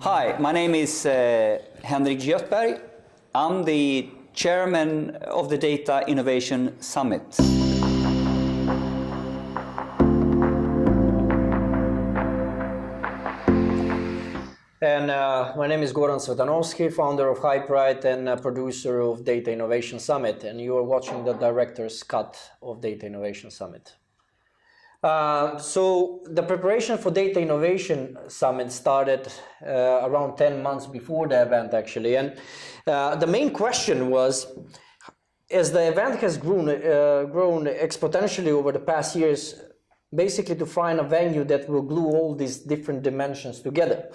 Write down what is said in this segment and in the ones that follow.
Hi, my name is Henrik Göthberg. I'm the chairman of the Data Innovation Summit. And my name is Goran Svetanovsky, founder of Hyperite and producer of Data Innovation Summit. And you are watching the director's cut of Data Innovation Summit. So the preparation for Data Innovation Summit started around 10 months before the event, actually. And the main question was, as the event has grown exponentially over the past years, basically to find a venue that will glue all these different dimensions together.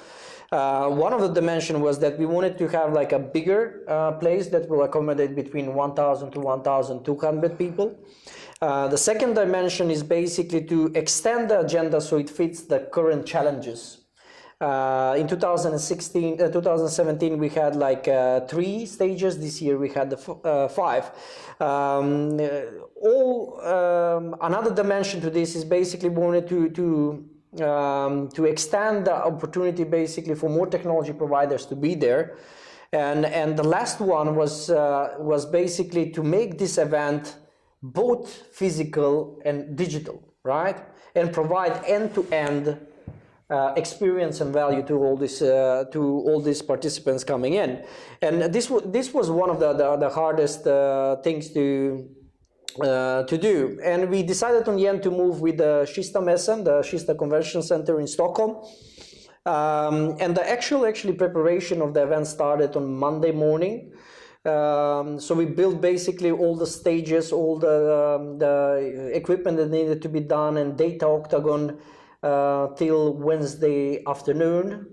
One of the dimensions was that we wanted to have like a bigger place that will accommodate between 1,000 to 1,200 people. The second dimension is basically to extend the agenda so it fits the current challenges. In 2017 we had like 3 stages. This year we had the 5. Another dimension to this is basically we wanted to extend the opportunity basically for more technology providers to be there, and the last one was basically to make this event both physical and digital, right, and provide end-to-end experience and value to all these participants coming in. And this was one of the hardest things to do, and we decided in the end to move with the Kista-mässan, the Kista Convention Center in Stockholm. And the actual preparation of the event started on Monday morning. So we built basically all the stages, all the equipment that needed to be done, and Data Octagon till Wednesday afternoon.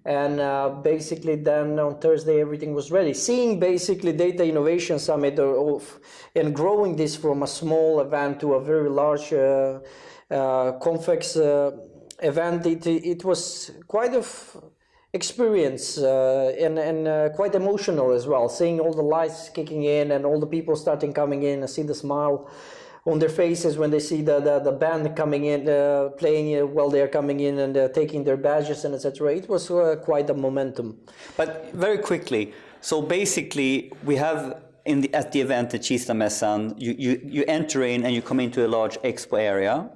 And basically then on Thursday everything was ready. Seeing basically Data Innovation Summit and growing this from a small event to a very large complex event, it was quite a experience and quite emotional as well. Seeing all the lights kicking in and all the people starting coming in, and see the smile on their faces when they see the band coming in, playing while they are coming in and taking their badges and etc. It was quite a momentum. But very quickly, so basically we have at the event at Kista-mässan, you enter in and you come into a large expo area.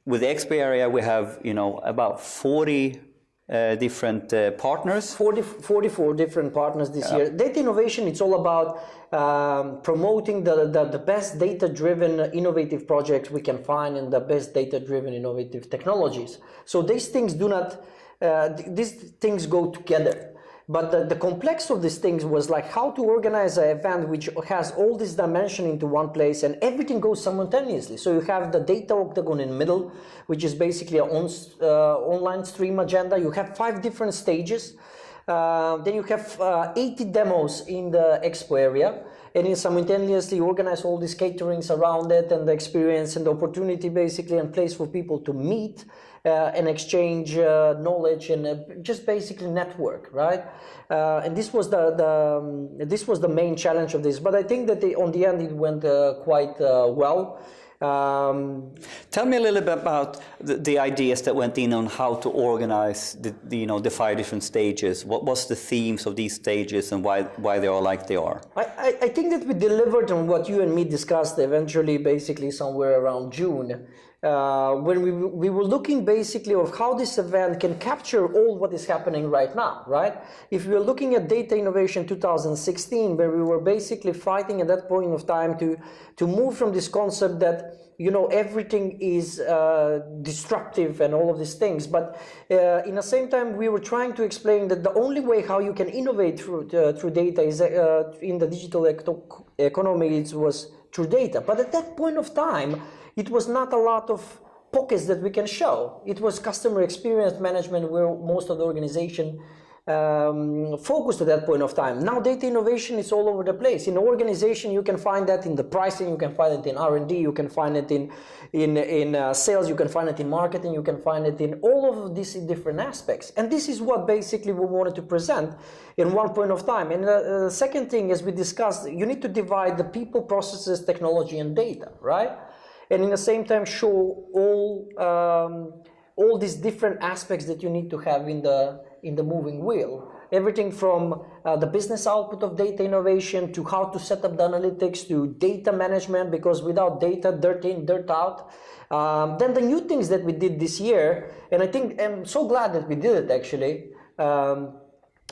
With the expo area we have about 40 different partners. 44 different partners this year. Data innovation, it's all about promoting the best data-driven innovative projects we can find and the best data-driven innovative technologies. So these things these things go together. But the complex of these things was like how to organize an event which has all this dimension into one place and everything goes simultaneously. So you have the Data Octagon in the middle, which is basically an online stream agenda. You have 5 different stages. Then you have 80 demos in the expo area, and you simultaneously organize all these caterings around it and the experience and the opportunity basically and place for people to meet and exchange knowledge and just basically network, right? And this was the main challenge of this. But I think that on the end it went quite well. Tell me a little bit about the ideas that went in on how to organize the 5 different stages. What was the themes of these stages and why they are like they are? I think that we delivered on what you and me discussed eventually, basically somewhere around June, when we were looking basically of how this event can capture all what is happening right now, right? If we were looking at Data Innovation 2016, where we were basically fighting at that point of time to move from this concept that everything is disruptive and all of these things, but in the same time we were trying to explain that the only way how you can innovate through data is in the digital economy was through data. But at that point of time it was not a lot of pockets that we can show. It was customer experience management where most of the organization focused at that point of time. Now data innovation is all over the place. In the organization you can find that in the pricing, you can find it in R&D, you can find it in sales, you can find it in marketing, you can find it in all of these different aspects. And this is what basically we wanted to present in one point of time. And the second thing, as we discussed, you need to divide the people, processes, technology and data, right? And in the same time show all all these different aspects that you need to have in the moving wheel. Everything from the business output of data innovation to how to set up the analytics to data management, because without data, dirt in, dirt out. Then the new things that we did this year, and I think I'm so glad that we did it actually,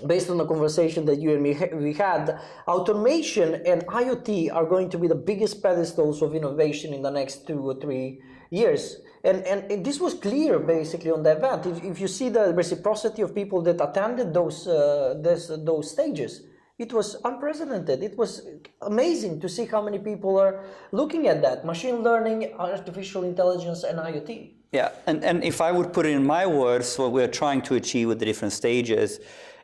based on the conversation that you and me we had, automation and IoT are going to be the biggest pedestals of innovation in the next 2 or 3 years. And this was clear basically on the event. If you see the reciprocity of people that attended those stages, it was unprecedented. It was amazing to see how many people are looking at that. Machine learning, artificial intelligence, and IoT. Yeah, and if I would put it in my words, what we're trying to achieve with the different stages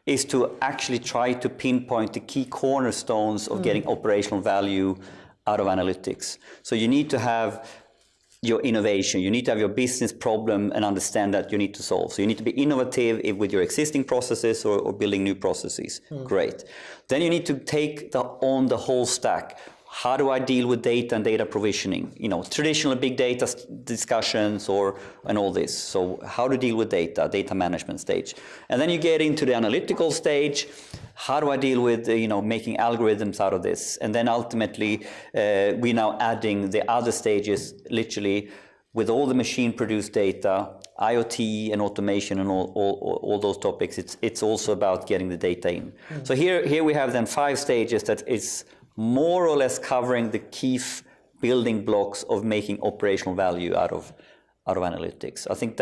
is to actually try to pinpoint the key cornerstones of getting operational value out of analytics. So you need to have your innovation, you need to have your business problem and understand that you need to solve. So you need to be innovative with your existing processes or building new processes. Great. Then you need to take on the whole stack. How do I deal with data and data provisioning? You know, traditional big data discussions and all this. So how to deal with data management stage. And then you get into the analytical stage. How do I deal with, making algorithms out of this? And then ultimately, we're now adding the other stages, literally, with all the machine-produced data, IoT and automation and all those topics. It's also about getting the data in. So here we have then 5 stages that is more or less covering the key building blocks of making operational value out of analytics. I think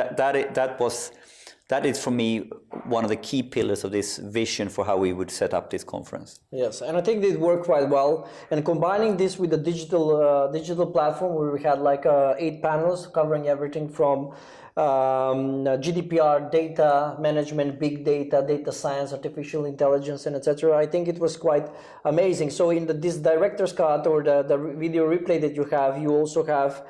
that is for me one of the key pillars of this vision for how we would set up this conference. Yes, and I think it worked quite well. And combining this with the digital platform, where we had like 8 panels covering everything from GDPR, data management, big data, data science, artificial intelligence, and etc. I think it was quite amazing. So in this director's cut or the video replay that you have, you also have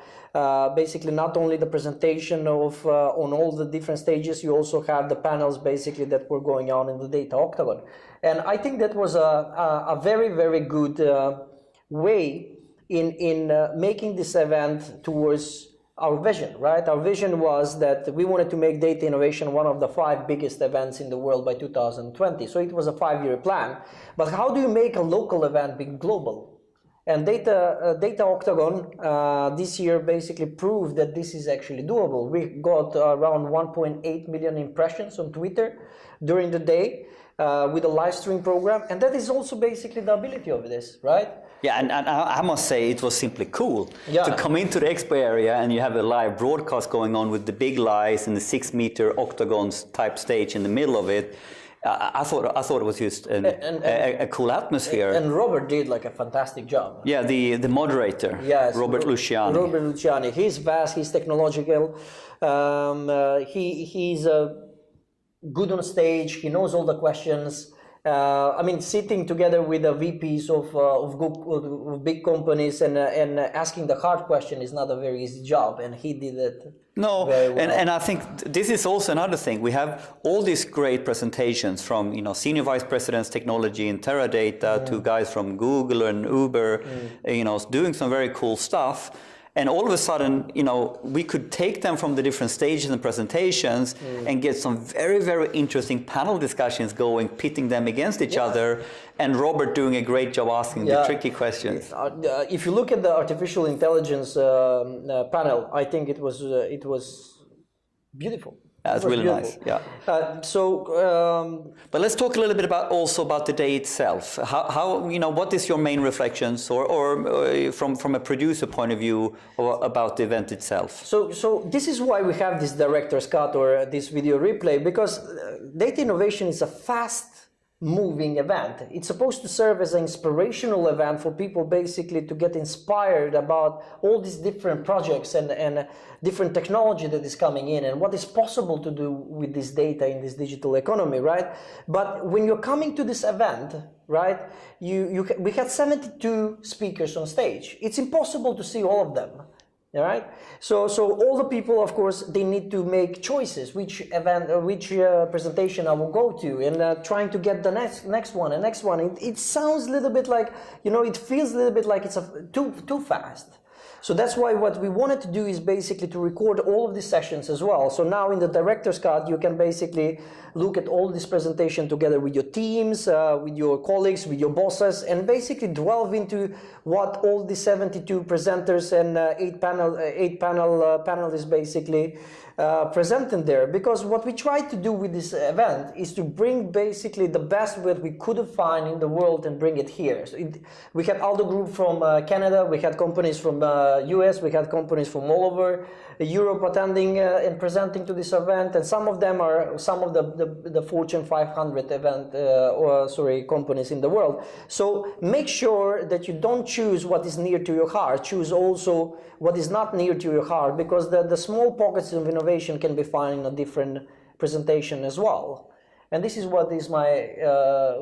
basically not only the presentation of on all the different stages, you also have the panels basically that were going on in the data octagon. And I think that was a very, very good way in making this event towards our vision, right? Our vision was that we wanted to make data innovation one of the 5 biggest events in the world by 2020. So it was a 5-year plan. But how do you make a local event be global? And Data Octagon this year basically proved that this is actually doable. We got around 1.8 million impressions on Twitter during the day with a live stream program. And that is also basically the ability of this, right? Yeah, and I must say it was simply cool to come into the expo area and you have a live broadcast going on with the big lights and the 6-meter octagons type stage in the middle of it. I thought it was just a cool atmosphere. And Robert did like a fantastic job. Yeah, the moderator, yes, Robert Luciani. Robert Luciani, he's vast, he's technological, he's good on stage, he knows all the questions. I mean, sitting together with the VPs of big companies and asking the hard question is not a very easy job, and he did it. No, very well. and I think this is also another thing. We have all these great presentations from senior vice presidents technology in Teradata to guys from Google and Uber, doing some very cool stuff. And all of a sudden, we could take them from the different stages and presentations and get some very, very interesting panel discussions going, pitting them against each other, and Robert doing a great job asking the tricky questions. If you look at the artificial intelligence panel, I think it was beautiful. That's really nice. Yeah. But let's talk a little bit about the day itself. How what is your main reflections, or from a producer point of view, about the event itself? So this is why we have this director's cut or this video replay, because data innovation is a fast-moving event. It's supposed to serve as an inspirational event for people basically to get inspired about all these different projects and different technology that is coming in and what is possible to do with this data in this digital economy, right? But when you're coming to this event, right, we had 72 speakers on stage. It's impossible to see all of them. All right. So all the people, of course, they need to make choices. Which event, which presentation I will go to, and trying to get the next one and next one. It sounds a little bit like, it feels a little bit like it's too fast. So that's why what we wanted to do is basically to record all of these sessions as well. So now in the director's cut, you can basically look at all this presentation together with your teams, with your colleagues, with your bosses, and basically delve into what all the 72 presenters and eight panelists basically presenting there. Because what we tried to do with this event is to bring basically the best that we could find in the world and bring it here. So we had Aldo Group from Canada, we had companies from US, we had companies from all over Europe attending and presenting to this event, and some of them are some of the Fortune 500 companies in the world. So make sure that you don't choose what is near to your heart, choose also what is not near to your heart, because the small pockets of innovation can be found in a different presentation as well. And this is what is the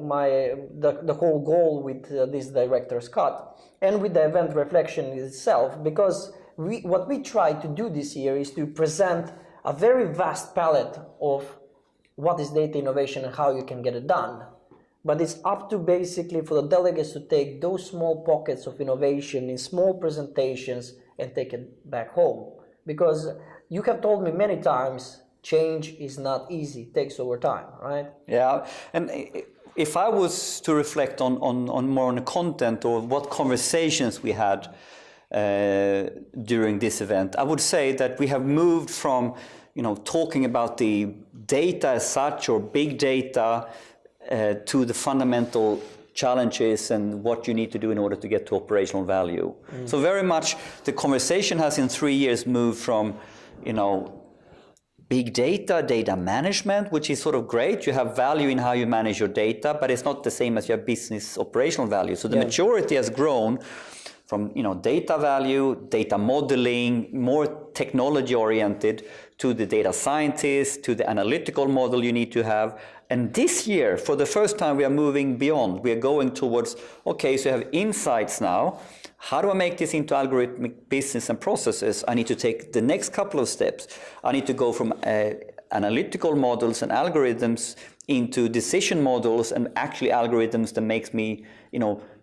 whole goal with this director's cut and with the event reflection itself, because what we try to do this year is to present a very vast palette of what is data innovation and how you can get it done. But it's up to basically for the delegates to take those small pockets of innovation in small presentations and take it back home. Because you have told me many times, change is not easy, it takes over time, right? Yeah, and if I was to reflect on more on the content or what conversations we had during this event, I would say that we have moved from, talking about the data as such or big data to the fundamental challenges and what you need to do in order to get to operational value. So very much the conversation has in 3 years moved from, big data, data management, which is sort of great. You have value in how you manage your data, but it's not the same as your business operational value. So the maturity has grown from data value, data modeling, more technology oriented, to the data scientist, to the analytical model you need to have. And this year, for the first time, we are moving beyond. We are going towards, okay, so you have insights now. How do I make this into algorithmic business and processes? I need to take the next couple of steps. I need to go from analytical models and algorithms into decision models and actually algorithms that makes me,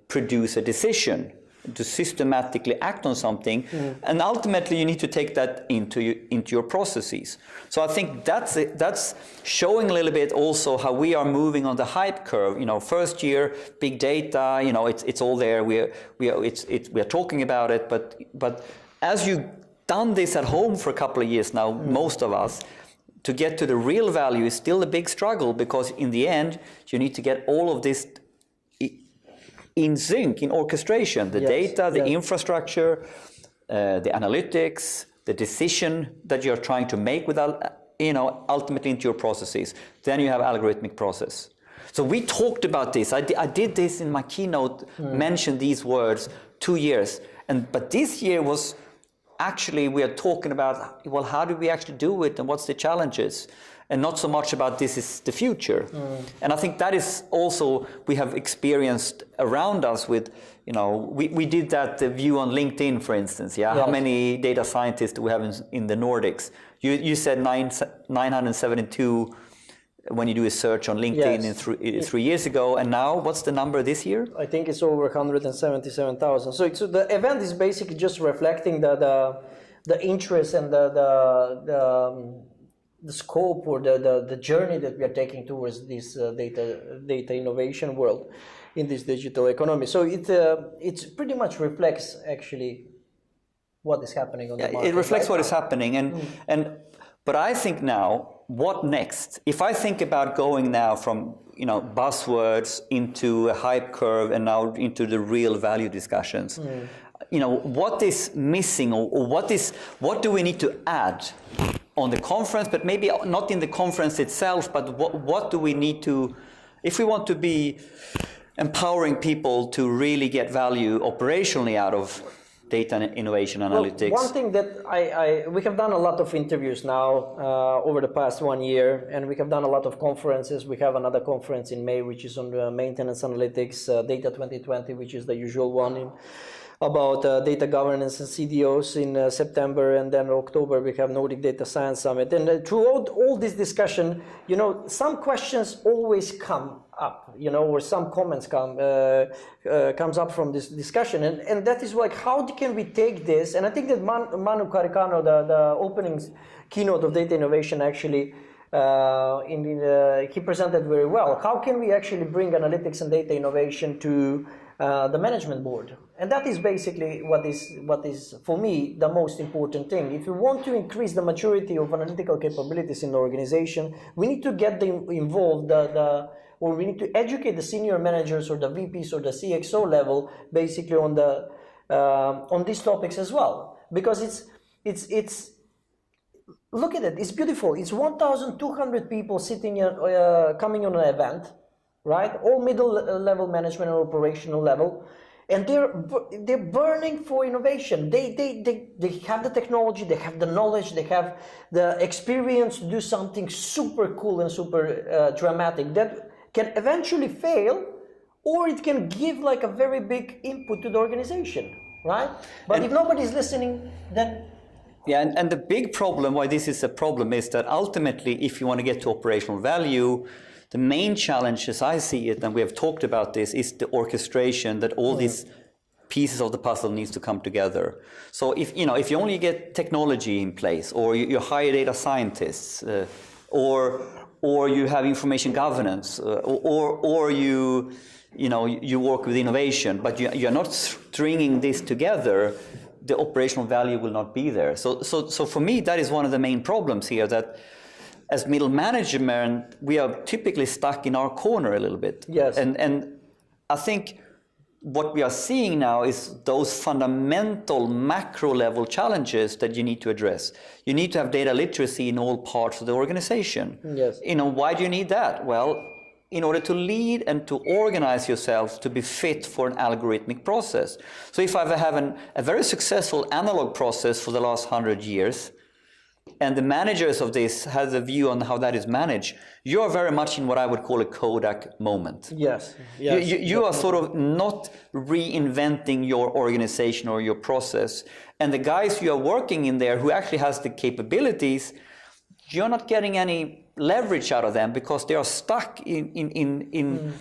produce a decision, to systematically act on something. And ultimately you need to take that into your processes. So I think that's showing a little bit also how we are moving on the hype curve. First year, big data, it's all there. We are talking about it, but as you've done this at home for a couple of years now, most of us, to get to the real value is still a big struggle, because in the end you need to get all of this in sync, in orchestration, the data, the infrastructure, the analytics, the decision that you're trying to make without, ultimately into your processes. Then you have algorithmic process. So we talked about this. I did this in my keynote, mentioned these words 2 years. But this year was actually, we are talking about, well, how do we actually do it and what's the challenges? And not so much about this is the future. And I think that is also, we have experienced around us with, we did that view on LinkedIn, for instance. Yeah, how many data scientists do we have in the Nordics? You said 972 when you do a search on LinkedIn in 3 years ago. And now, what's the number this year? I think it's over 177,000. So the event is basically just reflecting the interest and the scope or the journey that we are taking towards this data innovation world in this digital economy. So it pretty much reflects actually what is happening on the market. It reflects what is happening, but I think now, what next? If I think about going now from buzzwords into a hype curve and now into the real value discussions, what is missing or what do we need to add on the conference, but maybe not in the conference itself, but what do we need to, if we want to be empowering people to really get value operationally out of data and innovation analytics? Well, one thing that we have done a lot of interviews now over the past 1 year, and we have done a lot of conferences. We have another conference in May, which is on maintenance analytics, Data 2020, which is the usual one about data governance and CDOs in September, and then October we have Nordic Data Science Summit. And throughout all this discussion, some questions always come up, or some comments comes up from this discussion, and that is like, how can we take this? And I think that Manu Caricano, the opening keynote of data innovation, actually he presented very well. How can we actually bring analytics and data innovation to the management board? And that is basically what is for me the most important thing. If we want to increase the maturity of analytical capabilities in the organization, we need to get them involved, or we need to educate the senior managers or the VPs or the CXO level basically on these topics as well, because it's look at it, it's beautiful. It's 1,200 people sitting coming on an event, right? All middle level management and operational level, and they're burning for innovation. They have the technology, they have the knowledge, they have the experience to do something super cool and super dramatic that can eventually fail, or it can give like a very big input to the organization, right? But if nobody's listening, then yeah, and the big problem, why this is a problem, is that ultimately, if you want to get to operational value, the main challenge, as I see it, and we have talked about this, is the orchestration that all these pieces of the puzzle needs to come together. So if you only get technology in place, or you hire data scientists, or you have information governance, or you work with innovation, but you're not stringing this together, the operational value will not be there. So for me, that is one of the main problems here, that as middle management, we are typically stuck in our corner a little bit. Yes. And I think what we are seeing now is those fundamental macro level challenges that you need to address. You need to have data literacy in all parts of the organization. Yes. Why do you need that? Well, in order to lead and to organize yourself to be fit for an algorithmic process. So if I have a very successful analog process for the last 100 years, and the managers of this have a view on how that is managed, you are very much in what I would call a Kodak moment. Yes. You are sort of not reinventing your organization or your process. And the guys you are working in there who actually has the capabilities, you're not getting any leverage out of them, because they are stuck in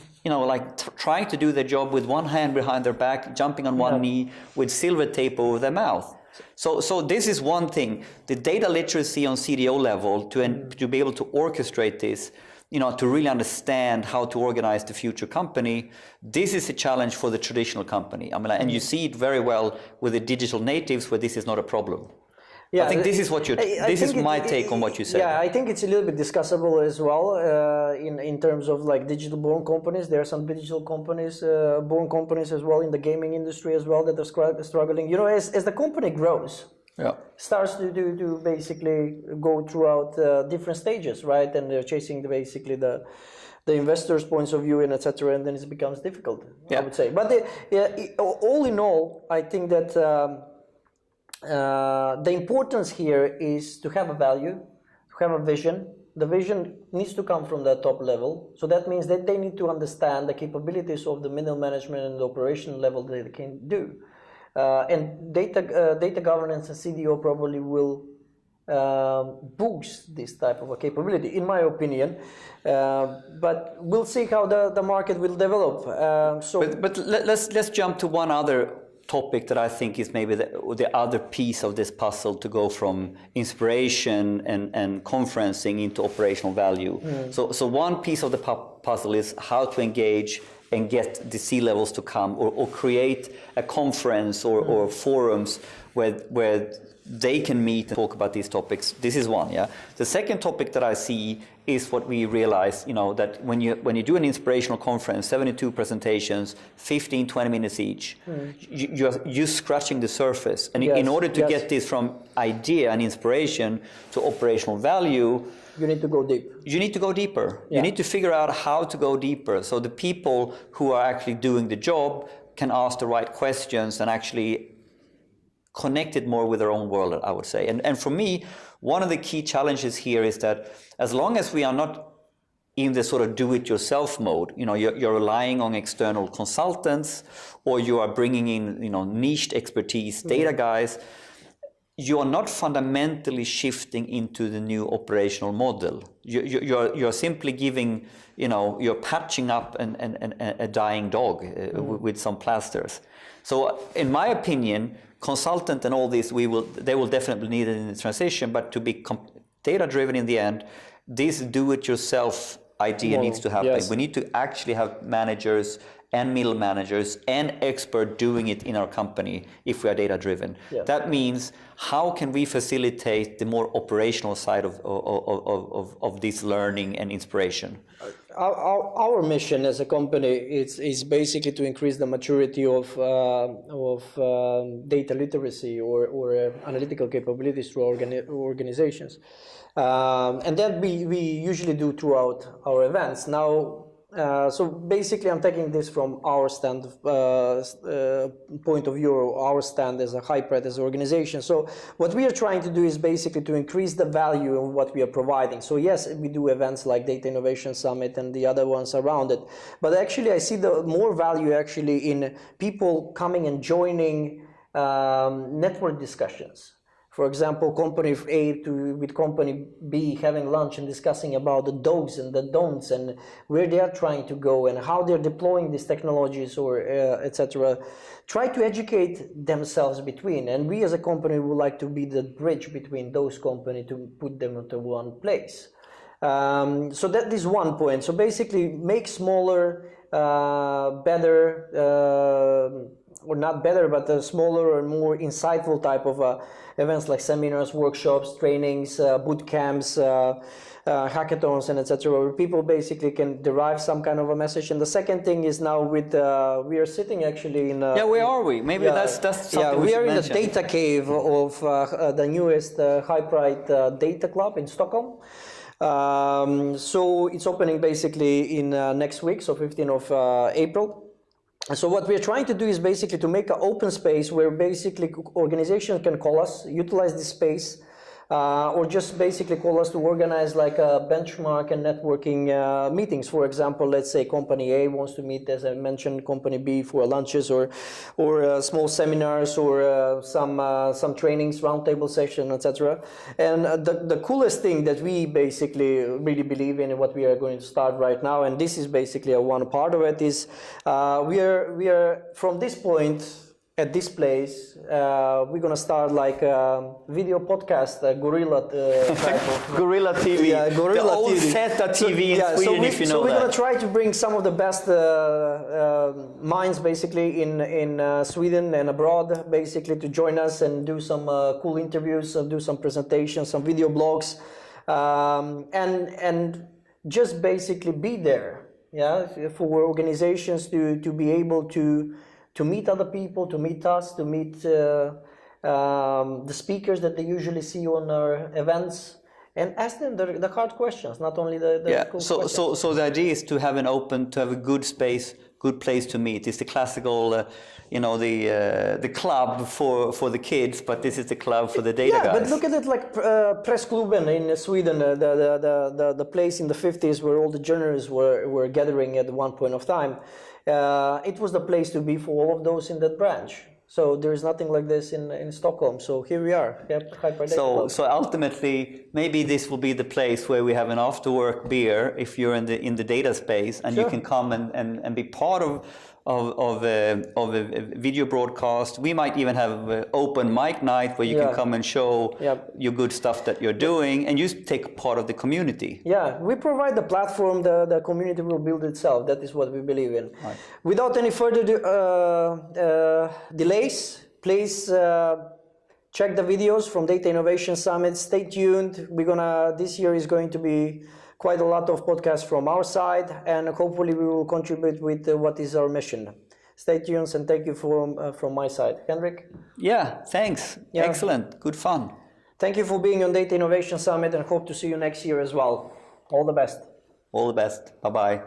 trying to do their job with one hand behind their back, jumping on one knee with silver tape over their mouth. So this is one thing, the data literacy on CDO level to be able to orchestrate this, to really understand how to organize the future company. This is a challenge for the traditional company. And you see it very well with the digital natives, where this is not a problem. Yeah, I think this is what this is my take on what you said. Yeah, I think it's a little bit discussable as well in terms of like digital born companies. There are some digital companies, born companies as well in the gaming industry as well that are struggling. As the company grows, starts to basically go throughout different stages, right? And they're chasing the investors' points of view and etc. And then it becomes difficult, I would say. But all in all, I think that. The importance here is to have a value, to have a vision. The vision needs to come from the top level. So that means that they need to understand the capabilities of the middle management and the operational level that they can do. And data governance and CDO probably will boost this type of a capability, in my opinion. But we'll see how the market will develop. But let's jump to one other topic that I think is maybe the other piece of this puzzle to go from inspiration and conferencing into operational value. So one piece of the puzzle is how to engage and get the C-levels to come, or create a conference or forums where they can meet and talk about these topics. This is one, yeah. The second topic that I see is what we realize, that when you do an inspirational conference, 72 presentations, 15, 20 minutes each, you're scratching the surface. And in order to get this from idea and inspiration to operational value, you need to go deep. You need to go deeper. Yeah. You need to figure out how to go deeper, so the people who are actually doing the job can ask the right questions and actually connect it more with their own world, I would say. And for me, one of the key challenges here is that as long as we are not in the sort of do-it-yourself mode. You know, you're relying on external consultants, or you are bringing in, you know, niched expertise, data guys. You are not fundamentally shifting into the new operational model. You're simply giving, you know, you're patching up a dying dog with some plasters. So, in my opinion, consultant and all this, they will definitely need it in the transition. But to be data-driven in the end, this do-it-yourself idea needs to happen. Yes. We need to actually have managers and middle managers and expert doing it in our company if we are data-driven. Yeah. That means, how can we facilitate the more operational side of this learning and inspiration? Our mission as a company is basically to increase the maturity of data literacy or analytical capabilities through organizations. And that we usually do throughout our events. Now, so basically, I'm taking this from our point of view, our stand as a Hypred, as an organization. So what we are trying to do is basically to increase the value of what we are providing. So yes, we do events like Data Innovation Summit and the other ones around it. But actually, I see the more value actually in people coming and joining network discussions. For example, company A with company B having lunch and discussing about the do's and the don'ts and where they are trying to go and how they're deploying these technologies or etc. Try to educate themselves between. And we as a company would like to be the bridge between those companies to put them into one place. So that is one point. So basically make smaller, better, or not better, but a smaller and more insightful type of events like seminars, workshops, trainings, boot camps, hackathons, and etc., where people basically can derive some kind of a message. And the second thing is now with we are sitting actually in where are we? Maybe that's something we are in mention. The data cave of the newest Hyprid Data Club in Stockholm. So it's opening basically in next week, so 15th of April. So what we're trying to do is basically to make an open space where basically organizations can call us, utilize this space, or just basically call us to organize like a benchmark and networking meetings. For example, let's say company A wants to meet, as I mentioned, company B for lunches or small seminars or some trainings, roundtable session, etc. And the coolest thing that we basically really believe in and what we are going to start right now, and this is basically one part of it, is we are from this point at this place, we're gonna start like a video podcast, Gorilla type of Gorilla TV. Yeah, Gorilla the old TV. Zeta TV in Sweden, if you know so we're that. gonna try to bring some of the best minds basically in Sweden and abroad, basically to join us and do some cool interviews, do some presentations, some video blogs, and just basically be there, yeah, for organizations to be able to meet other people, to meet us, to meet the speakers that they usually see on our events, and ask them the hard questions, not only the cool questions. So the idea is to have a good space, good place to meet. It's the classical, the club for the kids, but this is the club for the data guys. But look at it like Pressklubben in Sweden, the place in the 50s where all the journalists were gathering at one point of time. It was the place to be for all of those in that branch. So there is nothing like this in Stockholm. So here we are. So ultimately, maybe this will be the place where we have an after-work beer if you're in the data space, and you can come and be part of a video broadcast. We might even have an open mic night where you can come and show your good stuff that you're doing, and you take part of the community. Yeah, we provide the platform, the community will build itself. That is what we believe in. Right. Without any further delays, please check the videos from Data Innovation Summit. Stay tuned. This year is going to be quite a lot of podcasts from our side, and hopefully we will contribute with what is our mission. Stay tuned, and thank you from my side. Henrik? Yeah, thanks. Yeah. Excellent. Good fun. Thank you for being on Data Innovation Summit, and hope to see you next year as well. All the best. All the best. Bye-bye.